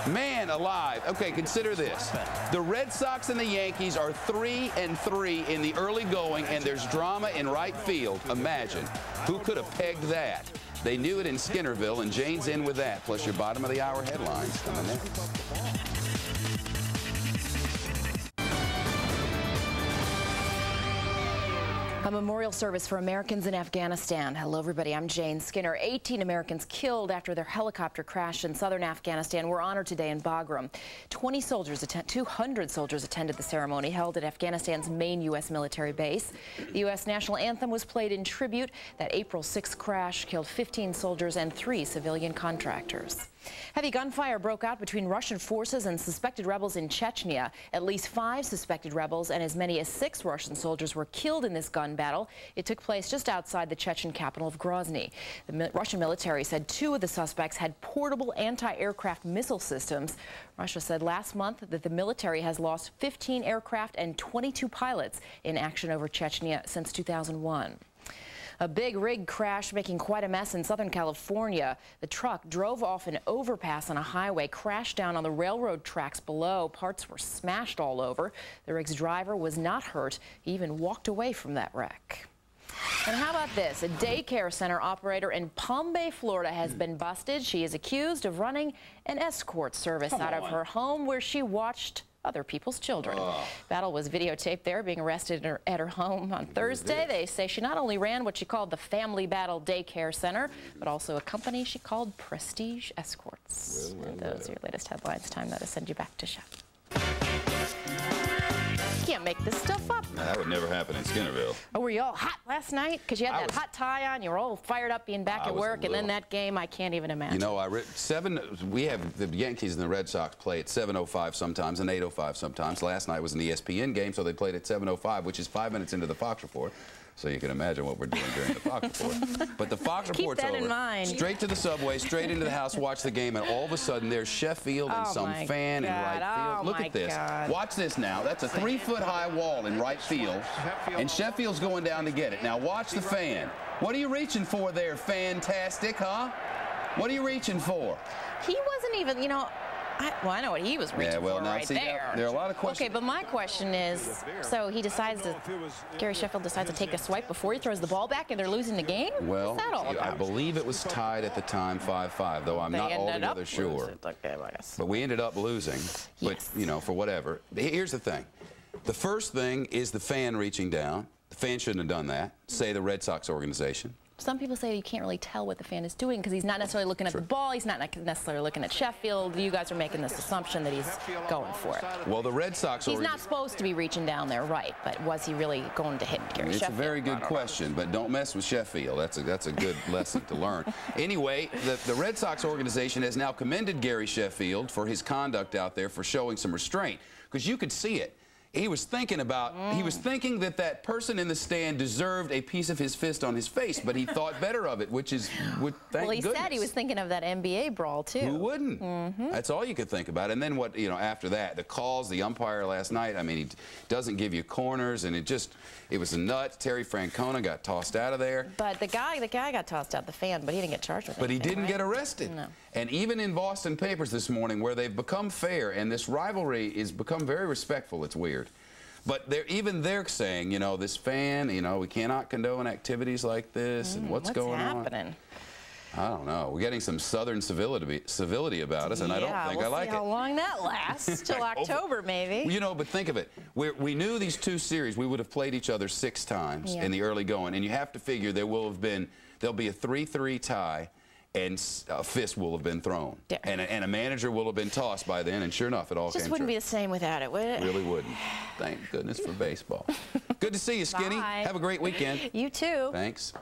Man alive. Okay, consider this. The Red Sox and the Yankees are 3-3 in the early going, and there's drama in right field. Imagine. Who could have pegged that? They knew it in Skinnerville, and Jane's in with that, plus your bottom of the hour headlines coming next. A memorial service for Americans in Afghanistan. Hello, everybody. I'm Jane Skinner. 18 Americans killed after their helicopter crashed in southern Afghanistan were honored today in Bagram. 200 soldiers attended the ceremony held at Afghanistan's main U.S. military base. The U.S. national anthem was played in tribute. That April 6th crash killed 15 soldiers and 3 civilian contractors. Heavy gunfire broke out between Russian forces and suspected rebels in Chechnya. At least 5 suspected rebels and as many as 6 Russian soldiers were killed in this gun battle. It took place just outside the Chechen capital of Grozny. The Russian military said 2 of the suspects had portable anti-aircraft missile systems. Russia said last month that the military has lost 15 aircraft and 22 pilots in action over Chechnya since 2001. A big rig crash making quite a mess in Southern California. The truck drove off an overpass on a highway, crashed down on the railroad tracks below. Parts were smashed all over. The rig's driver was not hurt. He even walked away from that wreck. And how about this? A daycare center operator in Palm Bay, Florida has been busted. She is accused of running an escort service out of her home where she watched other people's children. Battle was videotaped there, being arrested at her home on Thursday. They say she not only ran what she called the Family Battle Daycare Center, but also a company she called Prestige Escorts. And those are your latest headlines. Time now to send you back to Shep. You can't make this stuff up. That would never happen in Skinnerville. Oh, were you all hot last night? Because you had that hot tie on. You were all fired up being back at work. And then that game, I can't even imagine. You know, we have the Yankees and the Red Sox play at 7:05 sometimes and 8:05 sometimes. Last night was an ESPN game, so they played at 7:05, which is 5 minutes into the Fox Report. So you can imagine what we're doing during the Fox Report. But the Fox Report's over. Keep that in mind. Straight to the subway, straight into the house, watch the game, and all of a sudden there's Sheffield and some fan in right field. Look at this. Watch this now. That's a 3-foot-high wall in right field, and Sheffield's going down to get it. Now watch the fan. What are you reaching for there, Fantastic, huh? What are you reaching for? He wasn't even, you know, I know what he was reaching for right there. There are a lot of questions. Okay, but my question is, so he decides to, Gary Sheffield decides to take a swipe before he throws the ball back and they're losing the game? Well, What's that all about? I believe it was tied at the time 5-5, though I'm not altogether sure. But we ended up losing, but, you know, for whatever. Here's the thing. The first thing is the fan reaching down. The fan shouldn't have done that, say the Red Sox organization. Some people say you can't really tell what the fan is doing because he's not necessarily looking at the ball, he's not necessarily looking at Sheffield. You guys are making this assumption that he's going for it. Well, the Red Sox... He's not supposed to be reaching down there, right, but was he really going to hit Gary Sheffield? It's a very good question, but don't mess with Sheffield. That's a good lesson to learn. Anyway, the Red Sox organization has now commended Gary Sheffield for his conduct out there, for showing some restraint, because you could see it. He was thinking about, he was thinking that that person in the stand deserved a piece of his fist on his face, but he thought better of it, which is, thank goodness. Well, he said he was thinking of that NBA brawl, too. Who wouldn't? That's all you could think about. And then what, you know, after that, the calls, the umpire last night, I mean, he doesn't give you corners, and it was a nut. Terry Francona got tossed out of there. But the guy got tossed out, the fan, but he didn't get charged with anything. But he didn't get arrested. No. And even in Boston papers this morning, where they've become fair, and this rivalry has become very respectful, it's weird. But even they're saying, you know, this fan, you know, we cannot condone activities like this, and what's going happening? On? I don't know. We're getting some Southern civility about us, and I don't think I like it. We'll see how long that lasts, till October maybe. You know, but think of it. We knew these 2 series, we would have played each other 6 times in the early going, and you have to figure there'll be a 3-3 tie, and a fist will have been thrown, and a manager will have been tossed by then, and sure enough, it all came true. Just wouldn't be the same without it, would it? Really wouldn't. Thank goodness for baseball. Good to see you, Skinny. Bye. Have a great weekend. You too. Thanks.